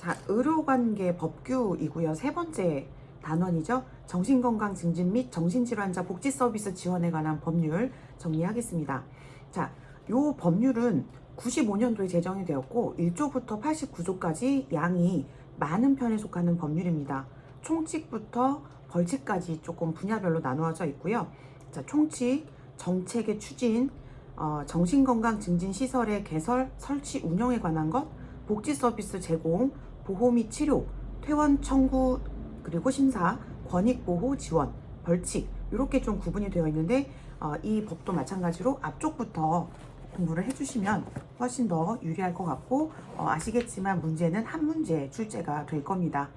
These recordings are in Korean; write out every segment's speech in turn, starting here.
자, 의료관계 법규이고요. 세 번째 단원이죠. 정신건강 증진 및 정신질환자 복지 서비스 지원에 관한 법률 정리하겠습니다. 자, 요 법률은 95년도에 제정이 되었고 1조부터 89조까지 양이 많은 편에 속하는 법률입니다. 총칙부터 벌칙까지 조금 분야별로 나누어져 있고요. 자, 총칙, 정책의 추진, 정신건강 증진 시설의 개설, 설치, 운영에 관한 것, 복지 서비스 제공, 보호 및 치료, 퇴원 청구, 그리고 심사, 권익보호 지원, 벌칙 이렇게 좀 구분이 되어 있는데 이 법도 마찬가지로 앞쪽부터 공부를 해주시면 훨씬 더 유리할 것 같고 아시겠지만 문제는 한 문제 출제가 될 겁니다.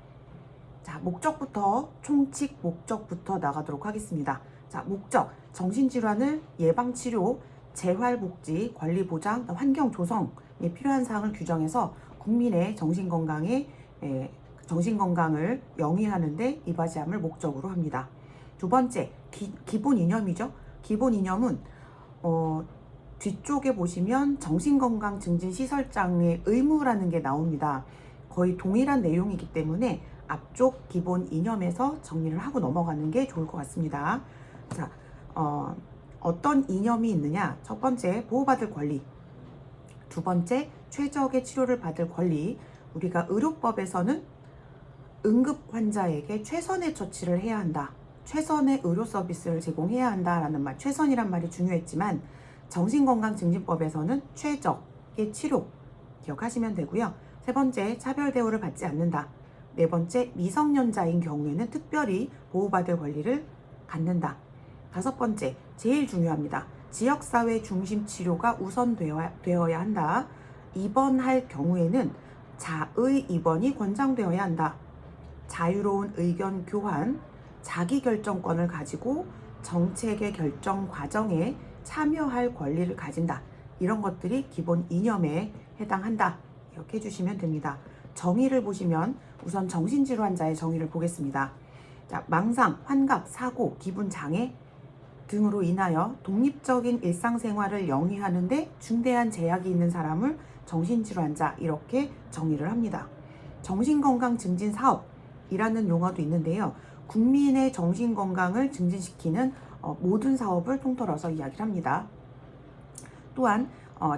자, 목적부터 총칙 목적부터 나가도록 하겠습니다. 자, 목적, 정신질환을 예방치료, 재활복지, 관리보장, 환경 조성에 필요한 사항을 규정해서 국민의 정신건강을 영위하는데 이바지함을 목적으로 합니다. 두 번째, 기본 이념이죠. 기본 이념은 뒤쪽에 보시면 정신건강 증진 시설장의 의무라는 게 나옵니다. 거의 동일한 내용이기 때문에 앞쪽 기본 이념에서 정리를 하고 넘어가는 게 좋을 것 같습니다. 자, 어떤 이념이 있느냐? 첫 번째, 보호받을 권리. 두 번째, 최적의 치료를 받을 권리. 우리가 의료법에서는 응급 환자에게 최선의 처치를 해야 한다. 최선의 의료 서비스를 제공해야 한다라는 말, 최선이란 말이 중요했지만 정신건강증진법에서는 최적의 치료 기억하시면 되고요. 세 번째, 차별 대우를 받지 않는다. 네 번째, 미성년자인 경우에는 특별히 보호받을 권리를 갖는다. 다섯 번째, 제일 중요합니다. 지역사회 중심 치료가 우선되어야 한다. 입원할 경우에는 자의 입원이 권장되어야 한다. 자유로운 의견 교환, 자기결정권을 가지고 정책의 결정 과정에 참여할 권리를 가진다. 이런 것들이 기본 이념에 해당한다. 이렇게 해주시면 됩니다. 정의를 보시면 우선 정신질환자의 정의를 보겠습니다. 자, 망상, 환각, 사고, 기분 장애 등으로 인하여 독립적인 일상생활을 영위하는데 중대한 제약이 있는 사람을 정신질환자 이렇게 정의를 합니다. 정신건강 증진 사업이라는 용어도 있는데요. 국민의 정신건강을 증진시키는 모든 사업을 통틀어서 이야기를 합니다. 또한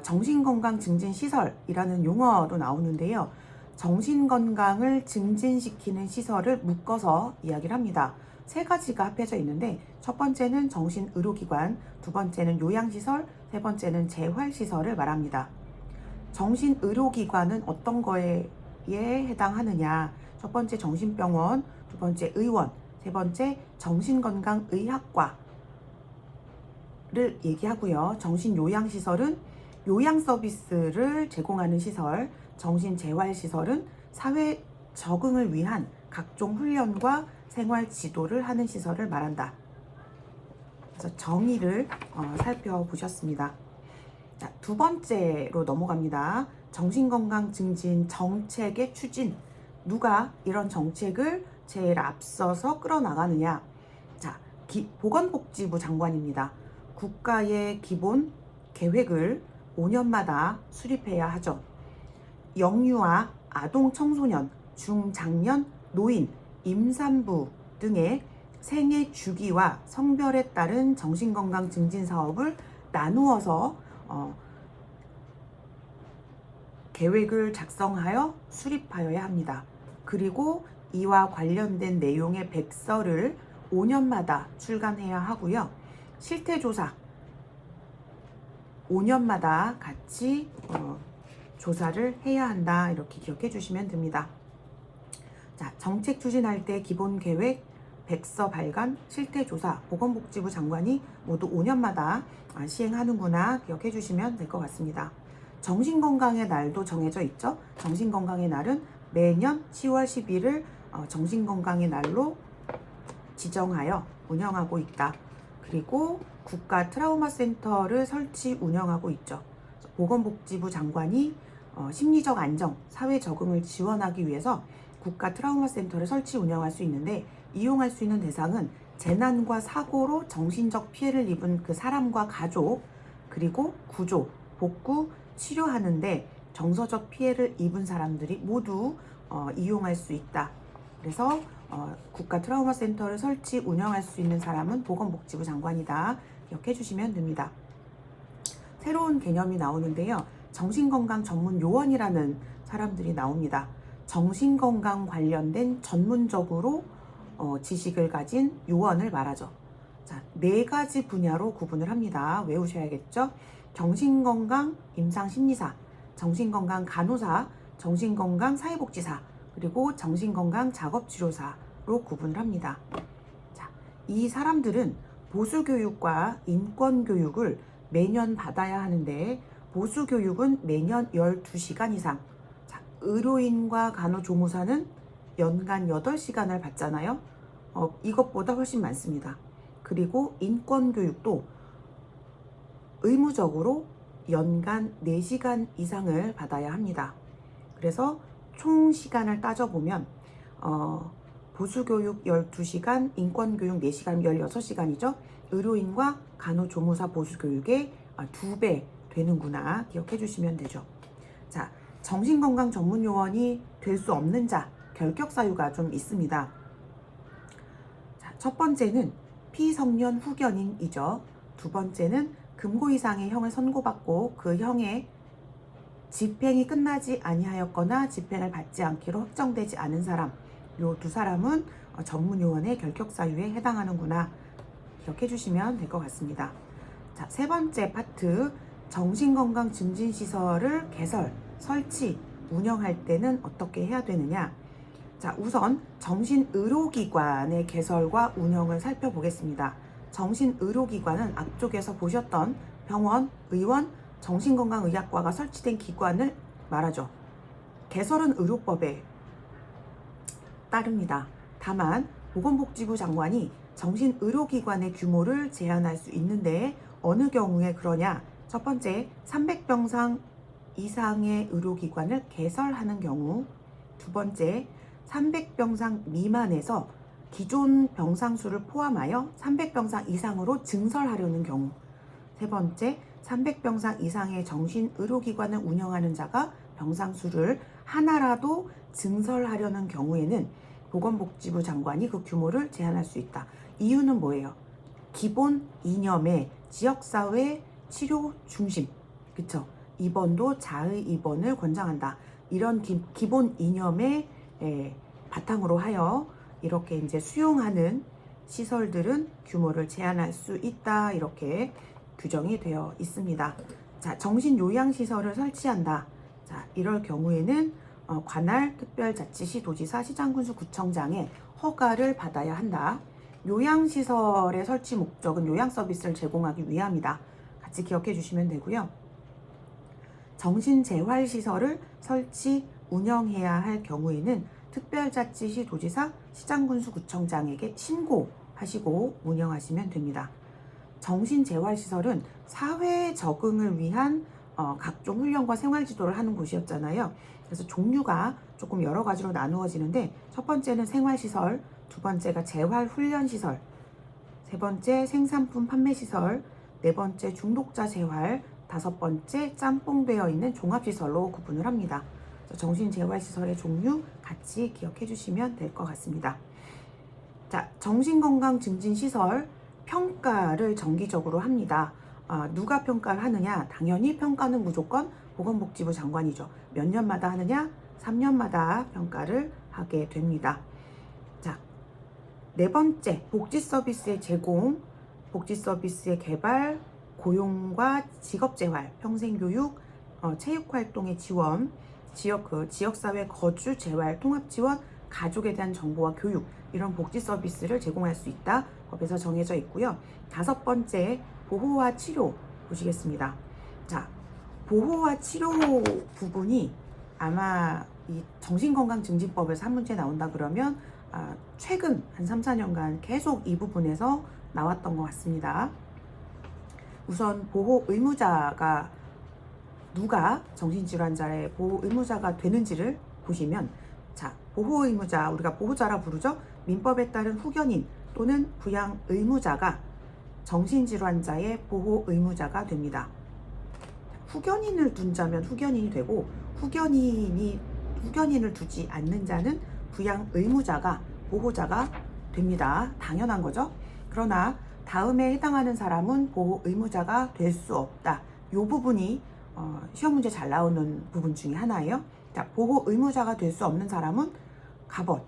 정신건강 증진 시설이라는 용어도 나오는데요. 정신건강을 증진시키는 시설을 묶어서 이야기를 합니다. 세 가지가 합해져 있는데 첫 번째는 정신의료기관, 두 번째는 요양시설, 세 번째는 재활시설을 말합니다. 정신의료기관은 어떤 거에 해당하느냐? 첫 번째 정신병원, 두 번째 의원, 세 번째 정신건강의학과를 얘기하고요. 정신요양시설은 요양 서비스를 제공하는 시설, 정신재활시설은 사회 적응을 위한 각종 훈련과 생활 지도를 하는 시설을 말한다. 그래서 정의를 살펴보셨습니다. 자, 두 번째로 넘어갑니다. 정신건강 증진 정책의 추진. 누가 이런 정책을 제일 앞서서 끌어나가느냐? 자, 보건복지부 장관입니다. 국가의 기본 계획을 5년마다 수립해야 하죠. 영유아, 아동 청소년, 중장년, 노인, 임산부 등의 생애 주기와 성별에 따른 정신건강 증진 사업을 나누어서 계획을 작성하여 수립하여야 합니다. 그리고 이와 관련된 내용의 백서를 5년마다 출간해야 하고요. 실태조사 5년마다 같이 조사를 해야 한다. 이렇게 기억해 주시면 됩니다. 자, 정책 추진할 때 기본 계획, 백서 발간, 실태조사, 보건복지부 장관이 모두 5년마다 시행하는구나 기억해 주시면 될 것 같습니다. 정신건강의 날도 정해져 있죠. 정신건강의 날은 매년 10월 10일을 정신건강의 날로 지정하여 운영하고 있다. 그리고 국가 트라우마 센터를 설치 운영하고 있죠. 보건복지부 장관이 심리적 안정, 사회 적응을 지원하기 위해서 국가 트라우마 센터를 설치 운영할 수 있는데 이용할 수 있는 대상은 재난과 사고로 정신적 피해를 입은 그 사람과 가족, 그리고 구조, 복구, 치료하는데 정서적 피해를 입은 사람들이 모두 이용할 수 있다. 그래서 국가 트라우마 센터를 설치 운영할 수 있는 사람은 보건복지부 장관이다. 기억해 주시면 됩니다. 새로운 개념이 나오는데요. 정신건강 전문 요원이라는 사람들이 나옵니다. 정신건강 관련된 전문적으로 지식을 가진 요원을 말하죠. 자, 4가지 분야로 구분을 합니다. 외우셔야겠죠? 정신건강 임상심리사, 정신건강 간호사, 정신건강 사회복지사, 그리고 정신건강 작업치료사로 구분을 합니다. 자, 이 사람들은 보수교육과 인권교육을 매년 받아야 하는데 보수교육은 매년 12시간 이상, 자, 의료인과 간호조무사는 연간 8시간을 받잖아요. 이것보다 훨씬 많습니다. 그리고 인권교육도 의무적으로 연간 4시간 이상을 받아야 합니다. 그래서 총 시간을 따져보면 보수교육 12시간, 인권교육 4시간, 16시간이죠. 의료인과 간호조무사 보수교육의 2배 되는구나 기억해 주시면 되죠. 자, 정신건강 전문요원이 될 수 없는 자, 결격사유가 좀 있습니다. 자, 첫 번째는 피성년 후견인이죠. 두 번째는 금고 이상의 형을 선고받고 그 형의 집행이 끝나지 아니하였거나 집행을 받지 않기로 확정되지 않은 사람, 요 2사람은 전문요원의 결격사유에 해당하는구나 기억해 주시면 될 것 같습니다. 자, 3번째 파트, 정신건강 증진시설을 개설, 설치, 운영할 때는 어떻게 해야 되느냐. 자, 우선 정신의료기관의 개설과 운영을 살펴보겠습니다. 정신의료기관은 앞쪽에서 보셨던 병원, 의원, 정신건강의학과가 설치된 기관을 말하죠. 개설은 의료법에 따릅니다. 다만 보건복지부 장관이 정신의료기관의 규모를 제한할 수 있는데 어느 경우에 그러냐. 첫 번째, 300병상 이상의 의료기관을 개설하는 경우. 두 번째, 300병상 미만에서 기존 병상수를 포함하여 300병상 이상으로 증설하려는 경우. 세 번째, 300병상 이상의 정신의료기관을 운영하는 자가 병상수를 하나라도 증설하려는 경우에는 보건복지부 장관이 그 규모를 제한할 수 있다. 이유는 뭐예요? 기본 이념의 지역사회 치료 중심, 그쵸? 입원도 자의 입원을 권장한다. 이런 기본 이념의 바탕으로 하여 이렇게 이제 수용하는 시설들은 규모를 제한할 수 있다. 이렇게 규정이 되어 있습니다. 자, 정신요양시설을 설치한다. 자, 이럴 경우에는 관할, 특별자치시, 도지사, 시장군수, 구청장의 허가를 받아야 한다. 요양시설의 설치 목적은 요양 서비스를 제공하기 위함이다. 같이 기억해 주시면 되고요. 정신재활시설을 설치, 운영해야 할 경우에는 특별자치시, 도지사, 시장군수, 구청장에게 신고하시고 운영하시면 됩니다. 정신재활시설은 사회 적응을 위한 각종 훈련과 생활지도를 하는 곳이었잖아요. 그래서 종류가 조금 여러 가지로 나누어지는데 첫 번째는 생활시설, 두 번째가 재활훈련시설, 세 번째 생산품 판매시설, 네 번째 중독자 재활, 다섯 번째 짬뽕되어 있는 종합시설로 구분을 합니다. 정신재활시설의 종류 같이 기억해 주시면 될 것 같습니다. 자, 정신건강증진시설 평가를 정기적으로 합니다. 누가 평가를 하느냐? 당연히 평가는 무조건 보건복지부 장관이죠. 몇 년마다 하느냐? 3년마다 평가를 하게 됩니다. 자, 네 번째, 복지 서비스의 제공, 복지 서비스의 개발, 고용과 직업재활, 평생교육, 체육활동의 지원, 지역사회 거주, 재활, 통합지원, 가족에 대한 정보와 교육, 이런 복지 서비스를 제공할 수 있다. 법에서 정해져 있고요. 다섯 번째, 보호와 치료 보시겠습니다. 자, 보호와 치료 부분이 아마 이 정신건강증진법에서 한 문제 나온다 그러면 최근 한 3, 4년간 계속 이 부분에서 나왔던 것 같습니다. 우선 보호 의무자가 누가 정신질환자의 보호 의무자가 되는지를 보시면, 자, 보호 의무자, 우리가 보호자라 부르죠. 민법에 따른 후견인 또는 부양 의무자가 정신질환자의 보호 의무자가 됩니다. 후견인을 둔자면 후견인이 되고 후견인을 두지 않는 자는 부양 의무자가 보호자가 됩니다. 당연한 거죠. 그러나 다음에 해당하는 사람은 보호 의무자가 될 수 없다. 이 부분이 시험 문제 잘 나오는 부분 중에 하나예요. 자, 보호 의무자가 될 수 없는 사람은 갑옷,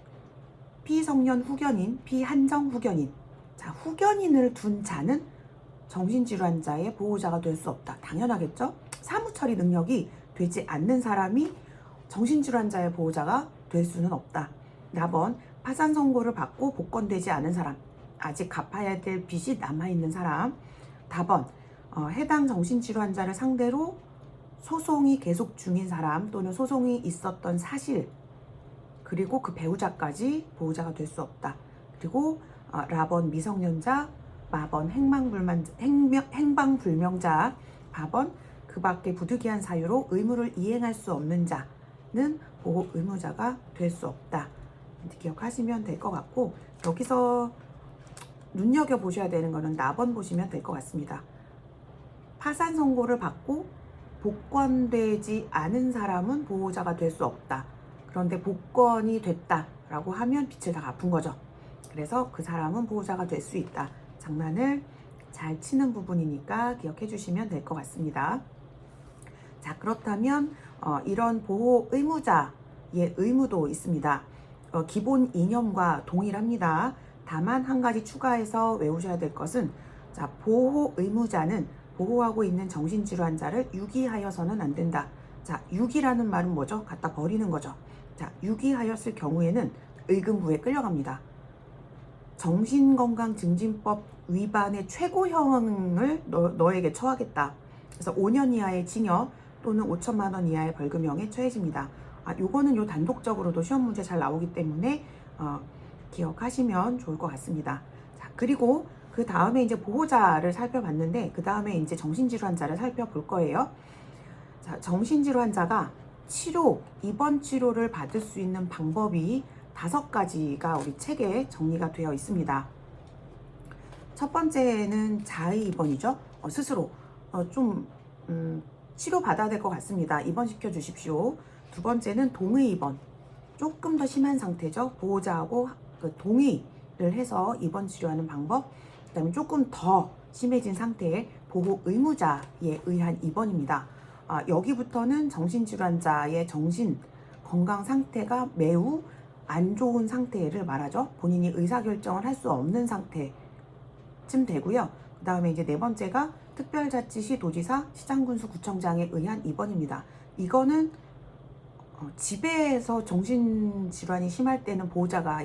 피성년 후견인, 피한정 후견인. 자, 후견인을 둔 자는 정신질환자의 보호자가 될 수 없다. 당연하겠죠? 사무처리 능력이 되지 않는 사람이 정신질환자의 보호자가 될 수는 없다. 4번, 파산 선고를 받고 복권되지 않은 사람, 아직 갚아야 될 빚이 남아있는 사람. 4번, 해당 정신질환자를 상대로 소송이 계속 중인 사람 또는 소송이 있었던 사실, 그리고 그 배우자까지 보호자가 될 수 없다. 그리고 라번 미성년자, 마번 행방불명자, 바번 그 밖에 부득이한 사유로 의무를 이행할 수 없는 자는 보호 의무자가 될 수 없다. 기억하시면 될 것 같고, 여기서 눈여겨보셔야 되는 거는 4번 보시면 될 것 같습니다. 파산 선고를 받고 복권되지 않은 사람은 보호자가 될 수 없다. 그런데 복권이 됐다라고 하면 빚을 다 갚은 거죠. 그래서 그 사람은 보호자가 될 수 있다. 장난을 잘 치는 부분이니까 기억해 주시면 될 것 같습니다. 자, 그렇다면 이런 보호 의무자의 의무도 있습니다. 기본 이념과 동일합니다. 다만 한 가지 추가해서 외우셔야 될 것은, 자, 보호 의무자는 보호하고 있는 정신질환자를 유기하여서는 안 된다. 자, 유기라는 말은 뭐죠? 갖다 버리는 거죠. 자, 유기하였을 경우에는 의금부에 끌려갑니다. 정신건강증진법 위반의 최고형을 너에게 처하겠다. 그래서 5년 이하의 징역 또는 5천만 원 이하의 벌금형에 처해집니다. 요거는 요 단독적으로도 시험 문제 잘 나오기 때문에 기억하시면 좋을 것 같습니다. 자, 그리고 그 다음에 이제 보호자를 살펴봤는데, 그 다음에 이제 정신질환자를 살펴볼 거예요. 자, 정신질환자가 입원 치료를 받을 수 있는 방법이 5가지가 우리 책에 정리가 되어 있습니다. 첫 번째는 자의 입원이죠. 스스로 치료받아야 될 것 같습니다. 입원시켜 주십시오. 두 번째는 동의 입원. 조금 더 심한 상태죠. 보호자하고 동의를 해서 입원 치료하는 방법. 그 다음에 조금 더 심해진 상태의 보호 의무자에 의한 입원입니다. 여기부터는 정신질환자의 정신 건강 상태가 매우 안 좋은 상태를 말하죠. 본인이 의사결정을 할 수 없는 상태쯤 되고요. 그 다음에 이제 4번째가 특별자치시 도지사, 시장군수, 구청장에 의한 입원입니다. 이거는 집에서 정신질환이 심할 때는 보호자가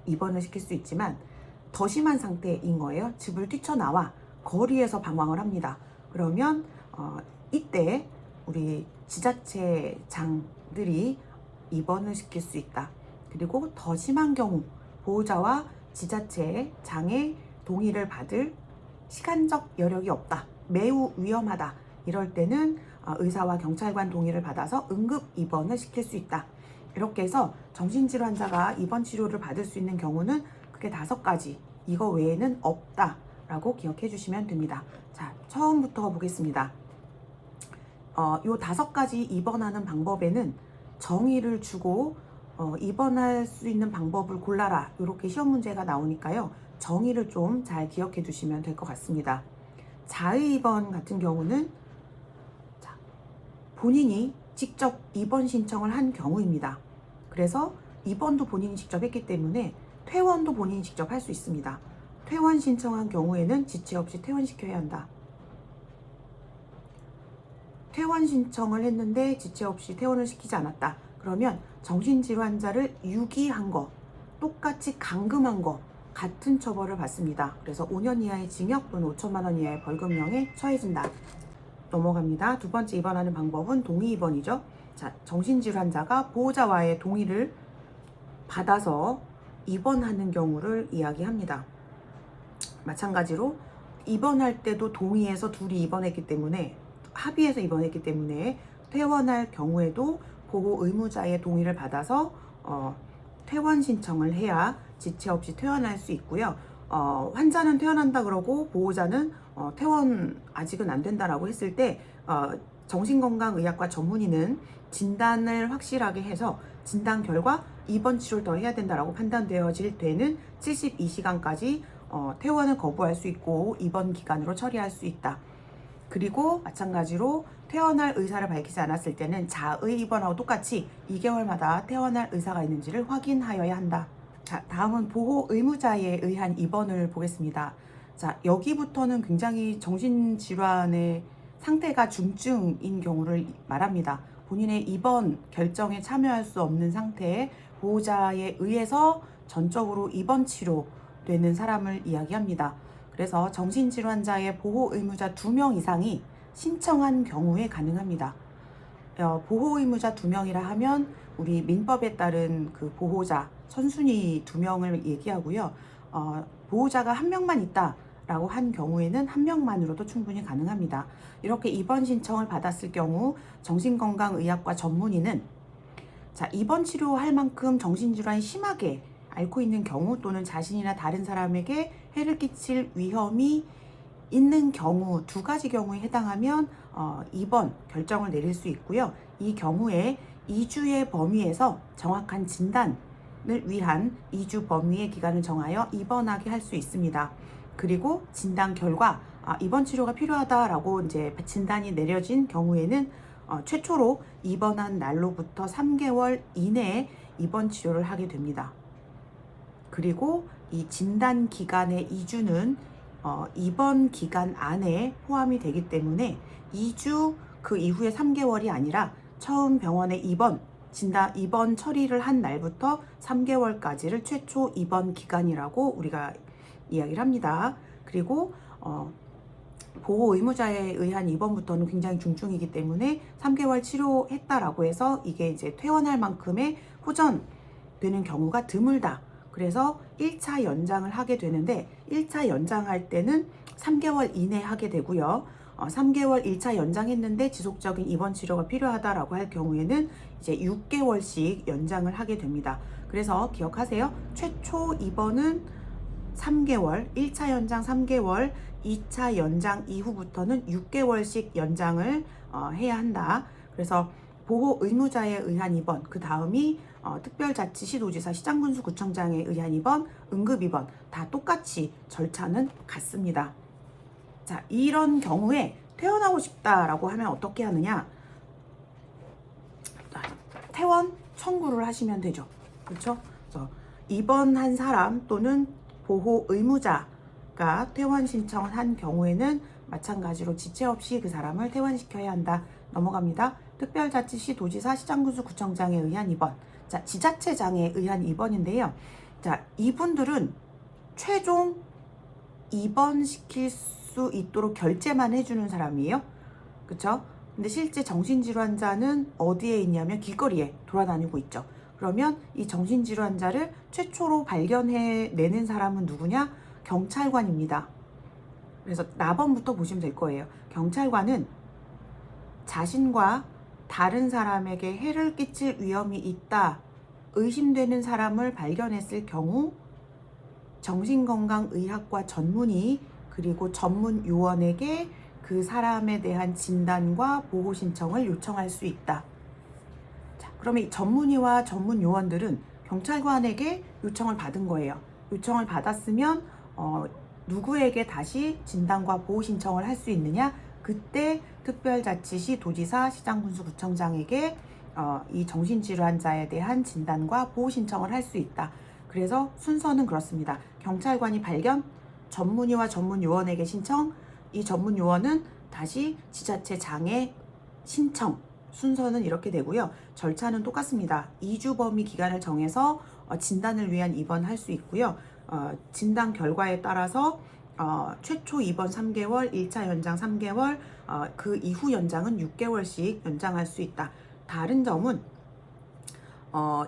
입원을 시킬 수 있지만 더 심한 상태인 거예요. 집을 뛰쳐나와 거리에서 방황을 합니다. 그러면 이때 우리 지자체장들이 입원을 시킬 수 있다. 그리고 더 심한 경우 보호자와 지자체장의 동의를 받을 시간적 여력이 없다. 매우 위험하다. 이럴 때는 의사와 경찰관 동의를 받아서 응급 입원을 시킬 수 있다. 이렇게 해서 정신질환자가 입원 치료를 받을 수 있는 경우는 크게 5가지, 이거 외에는 없다라고 기억해 주시면 됩니다. 자, 처음부터 보겠습니다. 요 5가지 입원하는 방법에는 정의를 주고 입원할 수 있는 방법을 골라라, 이렇게 시험 문제가 나오니까요. 정의를 좀 잘 기억해 두시면 될 것 같습니다. 자의 입원 같은 경우는 본인이 직접 입원 신청을 한 경우입니다. 그래서 입원도 본인이 직접 했기 때문에 퇴원도 본인이 직접 할 수 있습니다. 퇴원 신청한 경우에는 지체 없이 퇴원시켜야 한다. 퇴원 신청을 했는데 지체 없이 퇴원을 시키지 않았다. 그러면 정신질환자를 유기한 거, 똑같이 감금한 거, 같은 처벌을 받습니다. 그래서 5년 이하의 징역 또는 5천만 원 이하의 벌금형에 처해진다. 넘어갑니다. 2번째 입원하는 방법은 동의 입원이죠. 자, 정신질환자가 보호자와의 동의를 받아서 입원하는 경우를 이야기합니다. 마찬가지로 입원할 때도 동의해서 둘이 입원했기 때문에, 합의해서 입원했기 때문에 퇴원할 경우에도 보호 의무자의 동의를 받아서 퇴원 신청을 해야 지체 없이 퇴원할 수 있고요. 환자는 퇴원한다 그러고 보호자는 퇴원 아직은 안 된다라고 했을 때 정신건강의학과 전문의는 진단을 확실하게 해서 진단 결과 입원 치료를 더 해야 된다라고 판단되어질 때는 72시간까지 퇴원을 거부할 수 있고 입원 기간으로 처리할 수 있다. 그리고 마찬가지로 퇴원할 의사를 밝히지 않았을 때는 자의 입원하고 똑같이 2개월마다 퇴원할 의사가 있는지를 확인하여야 한다. 자, 다음은 보호 의무자에 의한 입원을 보겠습니다. 자, 여기부터는 굉장히 정신질환의 상태가 중증인 경우를 말합니다. 본인의 입원 결정에 참여할 수 없는 상태에 보호자에 의해서 전적으로 입원 치료되는 사람을 이야기합니다. 그래서 정신질환자의 보호 의무자 2명 이상이 신청한 경우에 가능합니다. 보호 의무자 2명이라 하면 우리 민법에 따른 그 보호자 선순위 2명을 얘기하고요. 보호자가 1명만 있다라고 한 경우에는 1명만으로도 충분히 가능합니다. 이렇게 입원 신청을 받았을 경우 정신건강의학과 전문의는 자, 입원 치료할 만큼 정신질환이 심하게 앓고 있는 경우 또는 자신이나 다른 사람에게 해를 끼칠 위험이 있는 경우 2가지 경우에 해당하면 입원 결정을 내릴 수 있고요. 이 경우에 2주의 범위에서 정확한 진단을 위한 2주 범위의 기간을 정하여 입원하게 할 수 있습니다. 그리고 진단 결과 입원 치료가 필요하다라고 이제 진단이 내려진 경우에는 최초로 입원한 날로부터 3개월 이내에 입원 치료를 하게 됩니다. 그리고 이 진단 기간의 2주는 입원 기간 안에 포함이 되기 때문에 2주 그 이후에 3개월이 아니라 처음 병원에 입원 처리를 한 날부터 3개월까지를 최초 입원 기간이라고 우리가 이야기를 합니다. 그리고 보호 의무자에 의한 입원부터는 굉장히 중증이기 때문에 3개월 치료했다라고 해서 이게 이제 퇴원할 만큼의 호전되는 경우가 드물다. 그래서 1차 연장을 하게 되는데 1차 연장할 때는 3개월 이내 하게 되고요. 3개월 1차 연장했는데 지속적인 입원 치료가 필요하다라고 할 경우에는 이제 6개월씩 연장을 하게 됩니다. 그래서 기억하세요. 최초 입원은 3개월, 1차 연장 3개월, 2차 연장 이후부터는 6개월씩 연장을 해야 한다. 그래서 보호 의무자에 의한 입원, 그 다음이 특별자치시도지사 시장군수구청장에 의한 입원, 응급입원 다 똑같이 절차는 같습니다. 자, 이런 경우에 퇴원하고 싶다라고 하면 어떻게 하느냐? 퇴원 청구를 하시면 되죠. 그렇죠? 그래서 입원한 사람 또는 보호 의무자가 퇴원 신청을 한 경우에는 마찬가지로 지체 없이 그 사람을 퇴원시켜야 한다. 넘어갑니다. 특별자치시 도지사 시장군수 구청장에 의한 입원. 자, 지자체장에 의한 입원인데요. 자, 이분들은 최종 입원시킬 수 있도록 결재만 해주는 사람이에요. 그쵸? 근데 실제 정신질환자는 어디에 있냐면 길거리에 돌아다니고 있죠. 그러면 이 정신질환자를 최초로 발견해내는 사람은 누구냐? 경찰관입니다. 그래서 나번부터 보시면 될 거예요. 경찰관은 자신과 다른 사람에게 해를 끼칠 위험이 있다 의심되는 사람을 발견했을 경우 정신건강의학과 전문의 그리고 전문 요원에게 그 사람에 대한 진단과 보호 신청을 요청할 수 있다. 자, 그러면 이 전문의와 전문 요원들은 경찰관에게 요청을 받은 거예요. 요청을 받았으면 누구에게 다시 진단과 보호 신청을 할 수 있느냐? 그때 특별자치시 도지사 시장군수구청장에게 이 정신질환자에 대한 진단과 보호 신청을 할 수 있다. 그래서 순서는 그렇습니다. 경찰관이 발견, 전문의와 전문 요원에게 신청, 이 전문 요원은 다시 지자체장에 신청. 순서는 이렇게 되고요. 절차는 똑같습니다. 2주 범위 기간을 정해서 진단을 위한 입원할 수 있고요. 진단 결과에 따라서 최초 입원 3개월, 1차 연장 3개월, 그 이후 연장은 6개월씩 연장할 수 있다. 다른 점은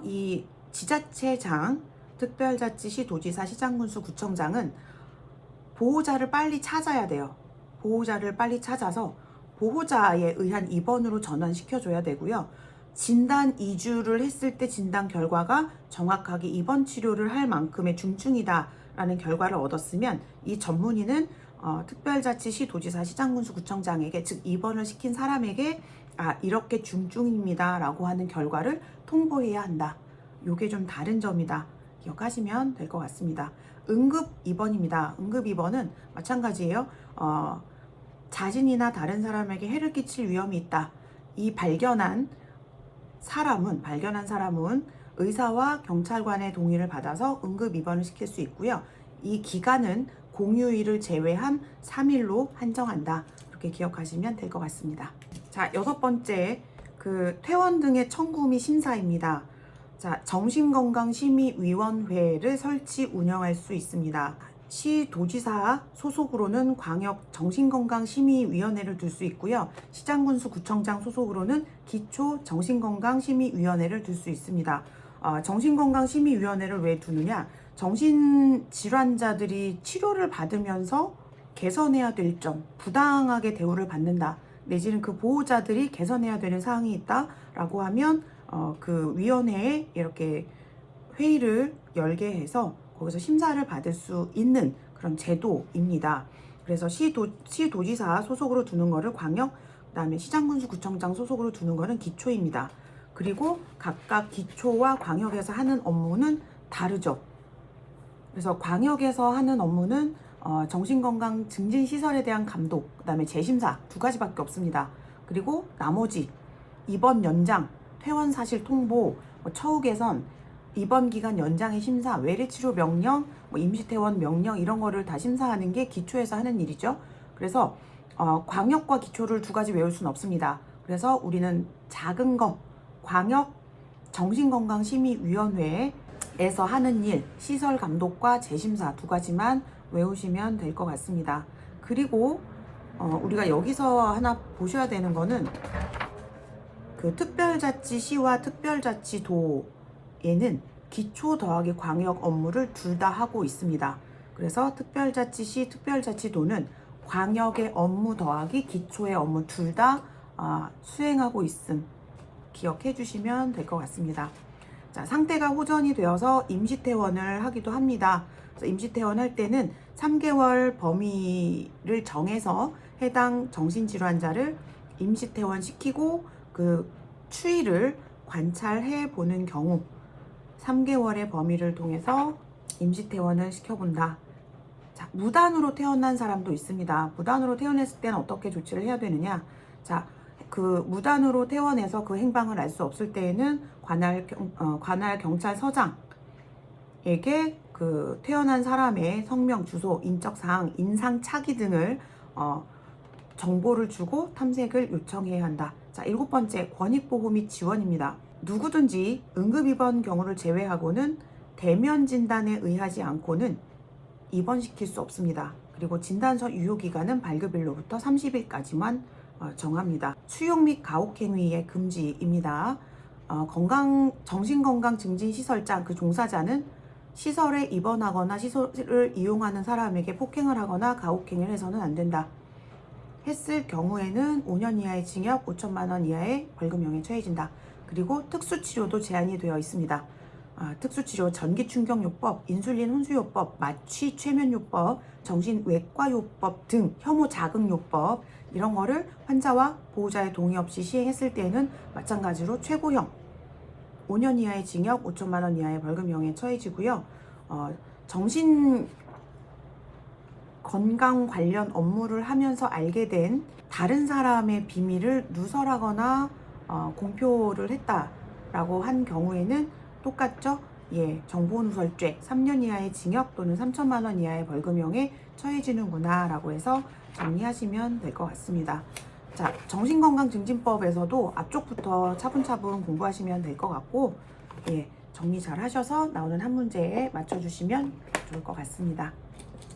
이 지자체장, 특별자치시 도지사 시장군수 구청장은 보호자를 빨리 찾아야 돼요. 보호자를 빨리 찾아서 보호자에 의한 입원으로 전환시켜줘야 되고요. 진단 2주를 했을 때 진단 결과가 정확하게 입원 치료를 할 만큼의 중증이다 라는 결과를 얻었으면 이 전문의는 특별자치 시도지사 시장군수 구청장에게, 즉 입원을 시킨 사람에게 이렇게 중증입니다 라고 하는 결과를 통보해야 한다. 요게 좀 다른 점이다. 기억하시면 될 것 같습니다. 응급 입원입니다. 응급 입원은 마찬가지예요. 자신이나 다른 사람에게 해를 끼칠 위험이 있다. 이 발견한 사람은 의사와 경찰관의 동의를 받아서 응급 입원을 시킬 수 있고요. 이 기간은 공휴일을 제외한 3일로 한정한다. 이렇게 기억하시면 될 것 같습니다. 자, 6번째, 퇴원 등의 청구 및 심사입니다. 자, 정신건강심의위원회를 설치 운영할 수 있습니다. 시도지사 소속으로는 광역 정신건강심의위원회를 둘 수 있고요. 시장군수 구청장 소속으로는 기초 정신건강심의위원회를 둘 수 있습니다. 정신건강심의위원회를 왜 두느냐? 정신질환자들이 치료를 받으면서 개선해야 될 점, 부당하게 대우를 받는다, 내지는 그 보호자들이 개선해야 되는 사항이 있다라고 하면 그 위원회에 이렇게 회의를 열게 해서 거기서 심사를 받을 수 있는 그런 제도입니다. 그래서 시도지사 소속으로 두는 거를 광역, 그다음에 시장군수 구청장 소속으로 두는 거는 기초입니다. 그리고 각각 기초와 광역에서 하는 업무는 다르죠. 그래서 광역에서 하는 업무는 정신건강 증진시설에 대한 감독, 그다음에 재심사 2가지밖에 없습니다. 그리고 나머지 입원 연장, 퇴원 사실 통보, 처우 개선, 입원 기간 연장의 심사, 외래치료 명령, 임시퇴원 명령, 이런 거를 다 심사하는 게 기초에서 하는 일이죠. 그래서 광역과 기초를 2가지 외울 수는 없습니다. 그래서 우리는 작은 거, 광역 정신건강심의위원회에서 하는 일, 시설 감독과 재심사 2가지만 외우시면 될 것 같습니다. 그리고 우리가 여기서 하나 보셔야 되는 거는 그 특별자치시와 특별자치도에는 기초 더하기 광역 업무를 둘 다 하고 있습니다. 그래서 특별자치시, 특별자치도는 광역의 업무 더하기 기초의 업무 둘 다 수행하고 있음 기억해 주시면 될 것 같습니다. 자, 상태가 호전이 되어서 임시퇴원을 하기도 합니다. 그래서 임시퇴원할 때는 3개월 범위를 정해서 해당 정신질환자를 임시퇴원시키고 그 추이를 관찰해 보는 경우 3개월의 범위를 통해서 임시퇴원을 시켜본다. 자, 무단으로 퇴원한 사람도 있습니다. 무단으로 퇴원했을 때는 어떻게 조치를 해야 되느냐? 자, 그 무단으로 퇴원해서 그 행방을 알 수 없을 때에는 관할 경찰서장에게 그 퇴원한 사람의 성명, 주소, 인적사항, 인상착의 등을 정보를 주고 탐색을 요청해야 한다. 자, 7번째, 권익보호 및 지원입니다. 누구든지 응급입원 경우를 제외하고는 대면 진단에 의하지 않고는 입원시킬 수 없습니다. 그리고 진단서 유효기간은 발급일로부터 30일까지만 정합니다. 수용 및 가혹행위의 금지입니다. 정신건강증진시설장 그 종사자는 시설에 입원하거나 시설을 이용하는 사람에게 폭행을 하거나 가혹행위를 해서는 안 된다. 했을 경우에는 5년 이하의 징역, 5천만 원 이하의 벌금형에 처해진다. 그리고 특수치료도 제한이 되어 있습니다. 특수치료, 전기충격요법, 인슐린 혼수요법, 마취 최면요법, 정신외과요법 등 혐오 자극요법, 이런 거를 환자와 보호자의 동의 없이 시행했을 때에는 마찬가지로 최고형 5년 이하의 징역, 5천만 원 이하의 벌금형에 처해지고요. 정신 건강 관련 업무를 하면서 알게 된 다른 사람의 비밀을 누설하거나 공표를 했다라고 한 경우에는 똑같죠? 예, 정보누설죄 3년 이하의 징역 또는 3천만 원 이하의 벌금형에 처해지는구나 라고 해서 정리하시면 될 것 같습니다. 자, 정신건강증진법에서도 앞쪽부터 차분차분 공부하시면 될 것 같고, 예, 정리 잘 하셔서 나오는 한 문제에 맞춰주시면 좋을 것 같습니다.